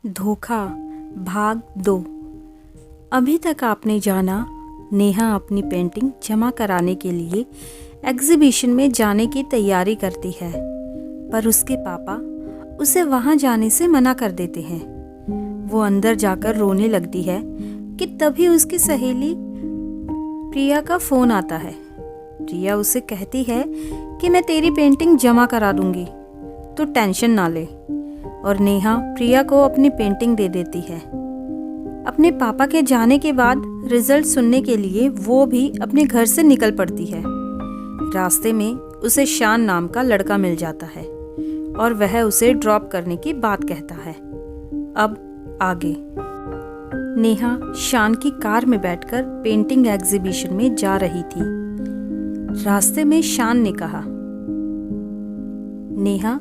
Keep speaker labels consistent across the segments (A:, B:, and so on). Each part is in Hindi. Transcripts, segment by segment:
A: धोखा भाग 2। अभी तक आपने जाना नेहा अपनी पेंटिंग जमा कराने के लिए एग्जीबिशन में जाने की तैयारी करती है, पर उसके पापा उसे वहां जाने से मना कर देते हैं। वो अंदर जाकर रोने लगती है कि तभी उसकी सहेली प्रिया का फोन आता है। प्रिया उसे कहती है कि मैं तेरी पेंटिंग जमा करा दूंगी, तो टेंशन ना ले। और नेहा प्रिया को अपनी पेंटिंग दे देती है। अपने पापा के जाने के बाद रिजल्ट सुनने के लिए वो भी अपने घर से निकल पड़ती है। रास्ते में उसे शान नाम का लड़का मिल जाता है और वह उसे ड्रॉप करने की बात कहता है। अब आगे। नेहा शान की कार में बैठकर पेंटिंग एग्जीबिशन में जा रही थी। रास्ते में शान ने कहा, नेहा,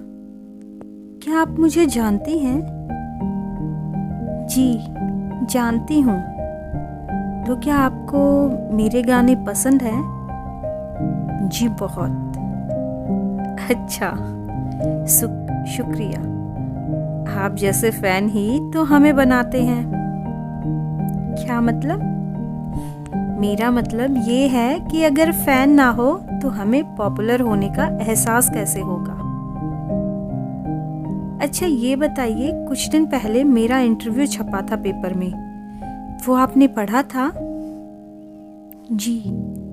A: क्या आप मुझे जानती हैं? जी, जानती हूँ। तो क्या आपको मेरे गाने पसंद हैं? जी, बहुत। अच्छा, शुक्रिया। आप जैसे फैन ही तो हमें बनाते हैं। क्या मतलब? मेरा मतलब ये है कि अगर फैन ना हो तो हमें पॉपुलर होने का एहसास कैसे होगा? अच्छा, ये बताइए, कुछ दिन पहले मेरा इंटरव्यू छपा था पेपर में, वो आपने पढ़ा था? जी,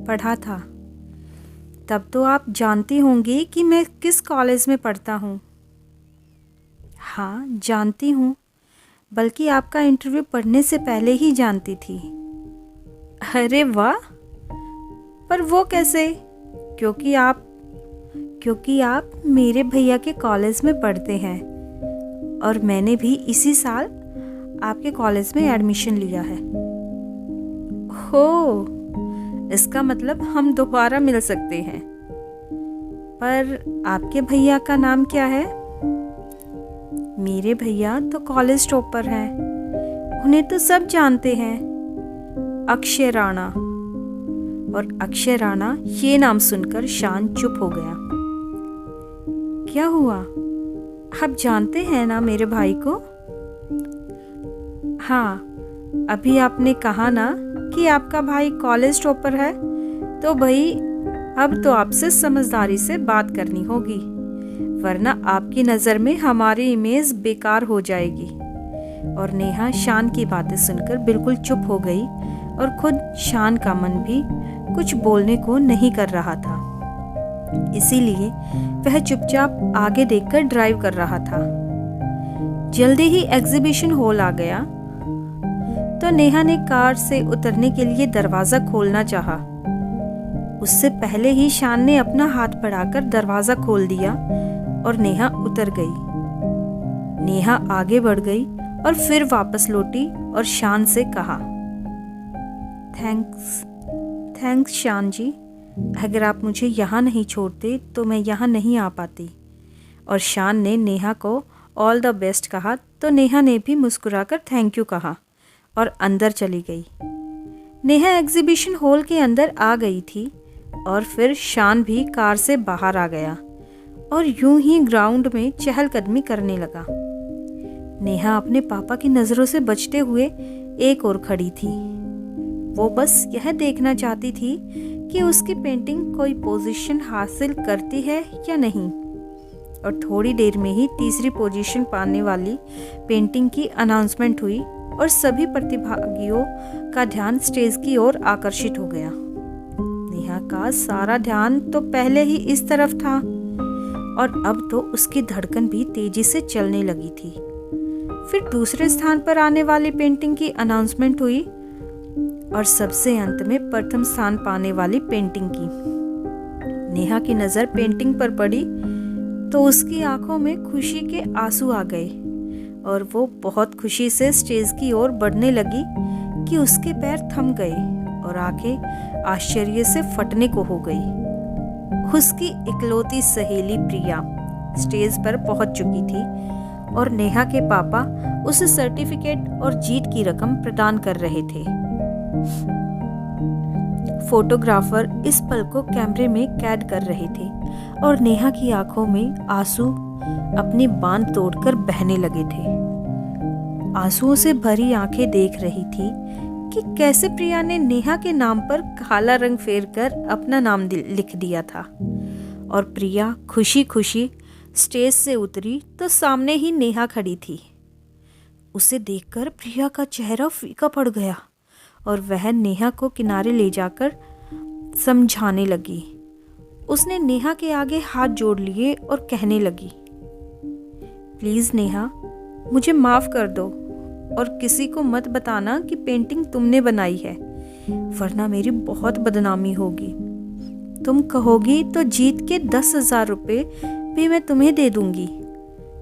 A: पढ़ा था। तब तो आप जानती होंगी कि मैं किस कॉलेज में पढ़ता हूँ। हाँ, जानती हूँ, बल्कि आपका इंटरव्यू पढ़ने से पहले ही जानती थी। अरे वाह! पर वो कैसे? क्योंकि आप मेरे भैया के कॉलेज में पढ़ते हैं और मैंने भी इसी साल आपके कॉलेज में एडमिशन लिया है। हो, इसका मतलब हम दोबारा मिल सकते हैं। पर आपके भैया का नाम क्या है? मेरे भैया तो कॉलेज टॉपर हैं, उन्हें तो सब जानते हैं, अक्षय राणा। और अक्षय राणा ये नाम सुनकर शान चुप हो गया। क्या हुआ? आप जानते हैं ना मेरे भाई को? हाँ, अभी आपने कहा ना कि आपका भाई कॉलेज टॉपर है, तो भाई अब तो आपसे समझदारी से बात करनी होगी, वरना आपकी नज़र में हमारी इमेज बेकार हो जाएगी। और नेहा शान की बातें सुनकर बिल्कुल चुप हो गई और खुद शान का मन भी कुछ बोलने को नहीं कर रहा था, इसीलिए वह चुपचाप आगे देखकर ड्राइव कर रहा था। जल्दी ही एग्जीबिशन हॉल आ गया, तो नेहा ने कार से उतरने के लिए दरवाजा खोलना चाहा। उससे पहले ही शान ने अपना हाथ बढ़ाकर दरवाजा खोल दिया और नेहा उतर गई। नेहा आगे बढ़ गई और फिर वापस लौटी और शान से कहा, थैंक्स शान जी, अगर आप मुझे यहाँ नहीं छोड़ते तो मैं यहाँ नहीं आ पाती। और शान ने नेहा को ऑल द बेस्ट कहा, तो नेहा ने भी मुस्कुराकर थैंक यू कहा और अंदर चली गई। नेहा एग्जीबिशन हॉल के अंदर आ गई थी और फिर शान भी कार से बाहर आ गया और यूं ही ग्राउंड में चहलकदमी करने लगा। नेहा अपने पापा की नज़रों से बचते हुए एक और खड़ी थी। वो बस यह देखना चाहती थी कि उसकी पेंटिंग कोई पोजीशन हासिल करती है या नहीं। और थोड़ी देर में ही तीसरी पोजीशन पाने वाली पेंटिंग की अनाउंसमेंट हुई और सभी प्रतिभागियों का ध्यान स्टेज की ओर आकर्षित हो गया। नेहा का सारा ध्यान तो पहले ही इस तरफ था और अब तो उसकी धड़कन भी तेजी से चलने लगी थी। फिर दूसरे स्थान पर आने वाली पेंटिंग की अनाउंसमेंट हुई और सबसे अंत में प्रथम स्थान पाने वाली पेंटिंग की। नेहा की नज़र पेंटिंग पर पड़ी तो उसकी आंखों में खुशी के आंसू आ गए और वो बहुत खुशी से स्टेज की ओर बढ़ने लगी कि उसके पैर थम गए और आंखें आश्चर्य से फटने को हो गई। उसकी इकलौती सहेली प्रिया स्टेज पर पहुंच चुकी थी और नेहा के पापा उसे सर्टिफिकेट और जीत की रकम प्रदान कर रहे थे। फोटोग्राफर इस पल को कैमरे में कैद कर रहे थे और नेहा की आंखों में आंसू अपनी बांध तोड़कर बहने लगे थे। आंसुओं से भरी आंखें देख रही थी कि कैसे प्रिया ने नेहा के नाम पर काला रंग फेर कर अपना नाम लिख दिया था। और प्रिया खुशी खुशी स्टेज से उतरी तो सामने ही नेहा खड़ी थी। उसे देखकर प्रिया का चेहरा फीका पड़ गया और वह नेहा को किनारे ले जाकर समझाने लगी। उसने नेहा के आगे हाथ जोड़ लिए और कहने लगी, प्लीज़ नेहा, मुझे माफ़ कर दो और किसी को मत बताना कि पेंटिंग तुमने बनाई है, वरना मेरी बहुत बदनामी होगी। तुम कहोगी तो जीत के 10,000 रुपये भी मैं तुम्हें दे दूंगी।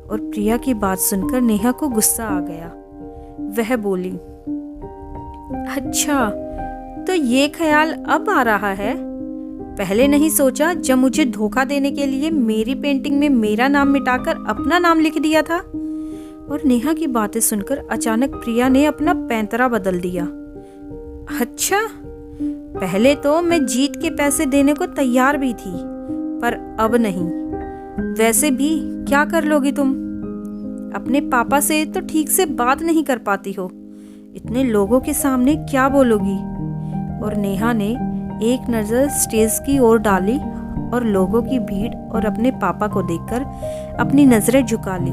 A: और प्रिया की बात सुनकर नेहा को गुस्सा आ गया। वह बोली, अच्छा तो ये ख्याल अब आ रहा है, पहले नहीं सोचा जब मुझे धोखा देने के लिए मेरी पेंटिंग में मेरा नाम मिटाकर अपना नाम लिख दिया था। और नेहा की बातें सुनकर अचानक प्रिया ने अपना पैंतरा बदल दिया। अच्छा, पहले तो मैं जीत के पैसे देने को तैयार भी थी, पर अब नहीं। वैसे भी क्या कर लोगी तुम? अपने पापा से तो ठीक से बात नहीं कर पाती हो, इतने लोगों के सामने क्या बोलोगी? और नेहा ने एक नज़र स्टेज की ओर डाली और लोगों की भीड़ और अपने पापा को देखकर अपनी नज़रें झुका ली।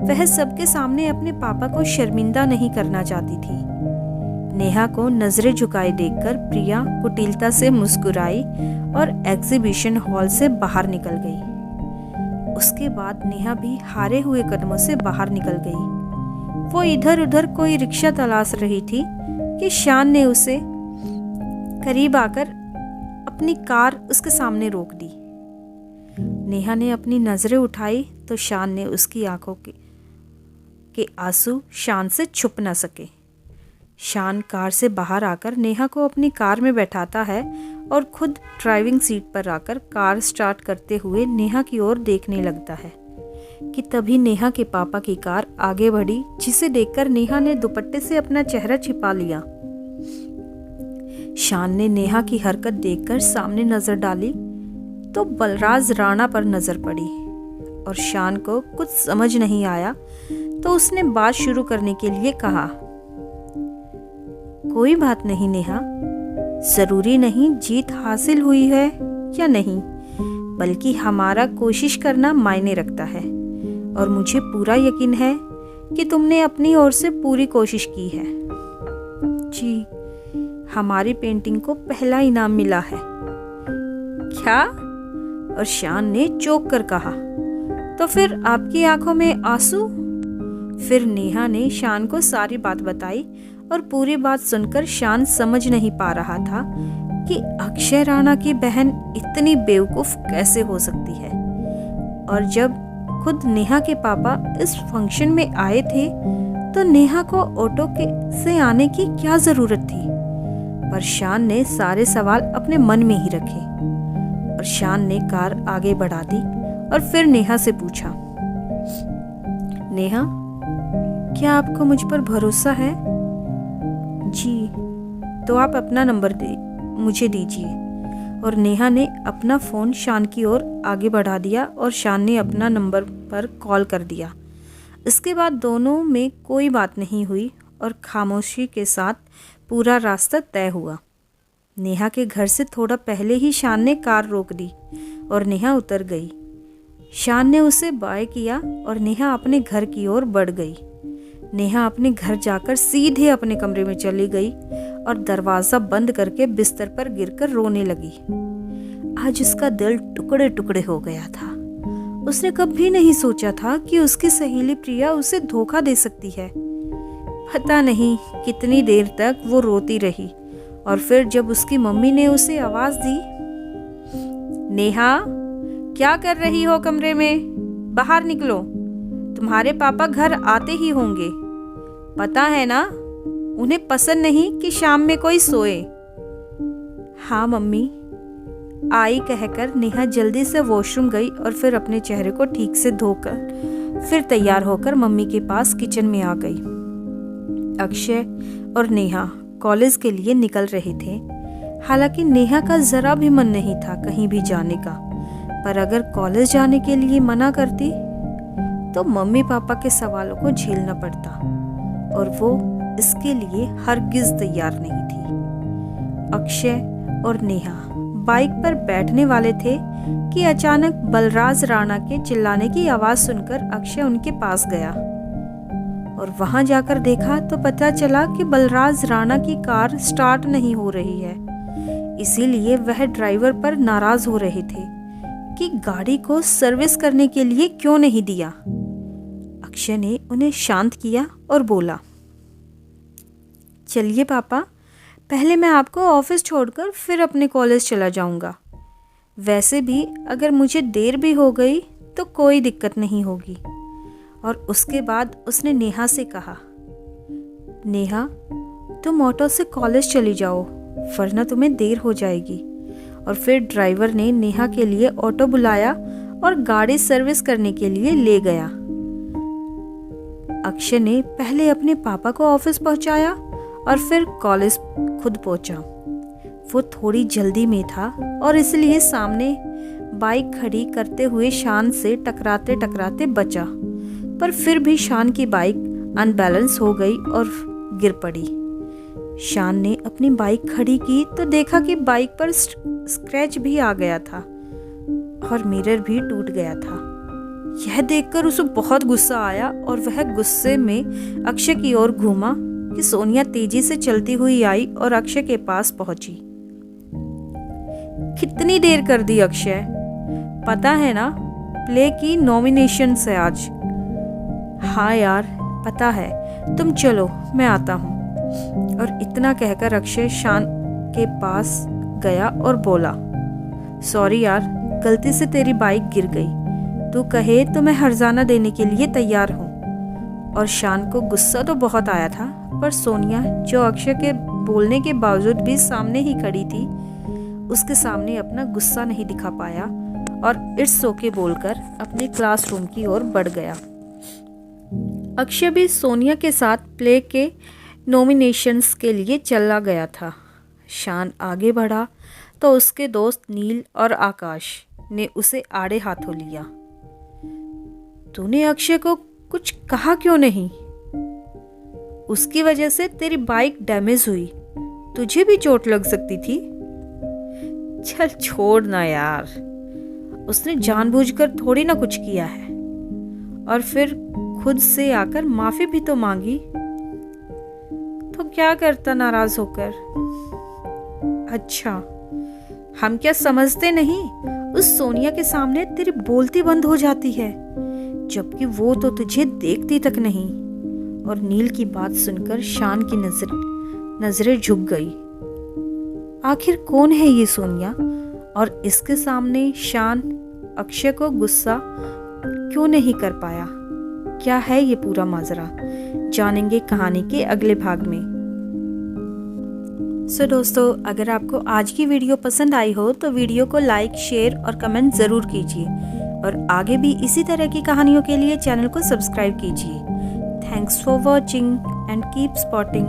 A: वह सबके सामने अपने पापा को शर्मिंदा नहीं करना चाहती थी। नेहा को नजरें झुकाए देखकर प्रिया कुटिलता से मुस्कुराई और एग्जीबिशन हॉल से बाहर निकल गई। उसके बाद नेहा भी हारे हुए कदमों से बाहर निकल गई। वो इधर उधर कोई रिक्शा तलाश रही थी कि शान ने उसे करीब आकर अपनी कार उसके सामने रोक दी। नेहा ने अपनी नजरें उठाई तो शान ने उसकी आंखों के आंसू शान से छुप न सके। शान कार से बाहर आकर नेहा को अपनी कार में बैठाता है और खुद ड्राइविंग सीट पर आकर कार स्टार्ट करते हुए नेहा की ओर देखने लगता है कि तभी नेहा के पापा की कार आगे बढ़ी, जिसे देखकर नेहा ने दुपट्टे से अपना चेहरा छिपा लिया। शान ने नेहा की हरकत देखकर सामने नजर डाली तो बलराज राणा पर नजर पड़ी और शान को कुछ समझ नहीं आया तो उसने बात शुरू करने के लिए कहा, कोई बात नहीं नेहा, जरूरी नहीं जीत हासिल हुई है या नहीं, बल्कि हमारा कोशिश करना मायने रखता है और मुझे पूरा यकीन है कि तुमने अपनी ओर से पूरी कोशिश की है। जी, हमारी पेंटिंग को पहला इनाम मिला है। क्या? और शान ने चौंक कर कहा, तो फिर आपकी आंखों में आंसू? फिर नेहा ने शान को सारी बात बताई और पूरी बात सुनकर शान समझ नहीं पा रहा था कि अक्षय राणा की बहन इतनी बेवकूफ कैसे हो सकती है। और जब खुद नेहा के पापा इस फंक्शन में आए थे तो नेहा को ऑटो से आने की क्या जरूरत थी? पर शान ने सारे सवाल अपने मन में ही रखे और शान ने कार आगे बढ़ा दी और फिर नेहा से पूछा, नेहा, क्या आपको मुझ पर भरोसा है? जी, तो आप अपना नंबर मुझे दीजिए। और नेहा ने अपना फ़ोन शान की ओर आगे बढ़ा दिया और शान ने अपना नंबर पर कॉल कर दिया। इसके बाद दोनों में कोई बात नहीं हुई और खामोशी के साथ पूरा रास्ता तय हुआ। नेहा के घर से थोड़ा पहले ही शान ने कार रोक दी और नेहा उतर गई। शान ने उसे बाय किया और नेहा अपने घर की ओर बढ़ गई। नेहा अपने घर जाकर सीधे अपने कमरे में चली गई और दरवाज़ा बंद करके बिस्तर पर गिरकर रोने लगी। आज उसका दिल टुकड़े टुकड़े हो गया था। उसने कभी नहीं सोचा था कि उसकी सहेली प्रिया उसे धोखा दे सकती है। पता नहीं कितनी देर तक वो रोती रही और फिर जब उसकी मम्मी ने उसे आवाज़ दी, नेहा, क्या कर रही हो कमरे में? बाहर निकलो, तुम्हारे पापा घर आते ही होंगे। पता है ना, उन्हें पसंद नहीं कि शाम में कोई सोए। हाँ मम्मी, आई कहकर नेहा जल्दी से वॉशरूम गई और फिर अपने चेहरे को ठीक से धोकर फिर तैयार होकर मम्मी के पास किचन में आ गई। अक्षय और नेहा कॉलेज के लिए निकल रहे थे। हालांकि नेहा का जरा भी मन नहीं था कहीं भी जाने का, पर अगर कॉलेज जाने के लिए मना करती तो मम्मी पापा के सवालों को झेलना पड़ता। और वो इसके लिए हरगिज तैयार नहीं थी। अक्षय और नेहा बाइक पर बैठने वाले थे कि अचानक बलराज राणा के चिल्लाने की आवाज सुनकर अक्षय उनके पास गया और वहां जाकर देखा तो पता चला कि बलराज राणा की कार स्टार्ट नहीं हो रही है। इसीलिए वह ड्राइवर पर नाराज हो रहे थे कि गाड़ी को सर्विस करने के लिए क्यों नहीं दिया। अक्षय ने उन्हें शांत किया और बोला, चलिए पापा, पहले मैं आपको ऑफिस छोड़कर फिर अपने कॉलेज चला जाऊंगा। वैसे भी अगर मुझे देर भी हो गई तो कोई दिक्कत नहीं होगी। और उसके बाद उसने नेहा से कहा, नेहा तुम ऑटो से कॉलेज चली जाओ वरना तुम्हें देर हो जाएगी। और फिर ड्राइवर ने नेहा के लिए ऑटो बुलाया और गाड़ी सर्विस करने के लिए ले गया। अक्षय ने पहले अपने पापा को ऑफिस पहुंचाया और फिर कॉलेज खुद पहुंचा। वो थोड़ी जल्दी में था और इसलिए सामने बाइक खड़ी करते हुए शान से टकराते टकराते बचा, पर फिर भी शान की बाइक अनबैलेंस हो गई और गिर पड़ी। शान ने अपनी बाइक खड़ी की तो देखा कि बाइक पर स्क्रैच भी आ गया था और मिरर भी टूट गया था। यह देखकर उसे बहुत गुस्सा आया और वह गुस्से में अक्षय की ओर घूमा कि सोनिया तेजी से चलती हुई आई और अक्षय के पास पहुंची। कितनी देर कर दी अक्षय, पता है ना प्ले की नॉमिनेशन है आज। हाँ यार पता है, तुम चलो मैं आता हूँ। और इतना कहकर अक्षय शान के पास गया और बोला, सॉरी यार, गलती से तेरी बाइक गिर गई। तू कहे तो मैं हर्जाना देने के लिए तैयार हूँ। और शान को गुस्सा तो बहुत आया था, पर सोनिया जो अक्षय के बोलने के बावजूद भी सामने ही खड़ी थी, उसके सामने अपना गुस्सा नहीं दिखा पाया और इट्स ओके बोलकर अपने क्लासरूम की ओर बढ़ गया। अक्षय भी सोनिया के साथ प्ले के नॉमिनेशंस के लिए चला गया था। शान आगे बढ़ा तो उसके दोस्त नील और आकाश ने उसे आड़े हाथों लिया। तूने अक्षय को कुछ कहा क्यों नहीं? उसकी वजह से तेरी बाइक डैमेज हुई, तुझे भी चोट लग सकती थी। चल छोड़ ना यार, उसने जानबूझकर थोड़ी ना कुछ किया है। और फिर खुद से आकर माफी भी तो मांगी, तो क्या करता नाराज होकर। अच्छा, हम क्या समझते नहीं, उस सोनिया के सामने तेरी बोलती बंद हो जाती है, जबकि वो तो तुझे देखती तक नहीं। और नील की बात सुनकर शान की नजरें झुक गई। आखिर कौन है ये सोनिया और इसके सामने शान अक्षय को गुस्सा क्यों नहीं कर पाया? क्या है ये पूरा माजरा, जानेंगे कहानी के अगले भाग में। सो दोस्तों, अगर आपको आज की वीडियो पसंद आई हो तो वीडियो को लाइक, शेयर और कमेंट ज़रूर कीजिए और आगे भी इसी तरह की कहानियों के लिए चैनल को सब्सक्राइब कीजिए। Thanks for watching and keep spotting.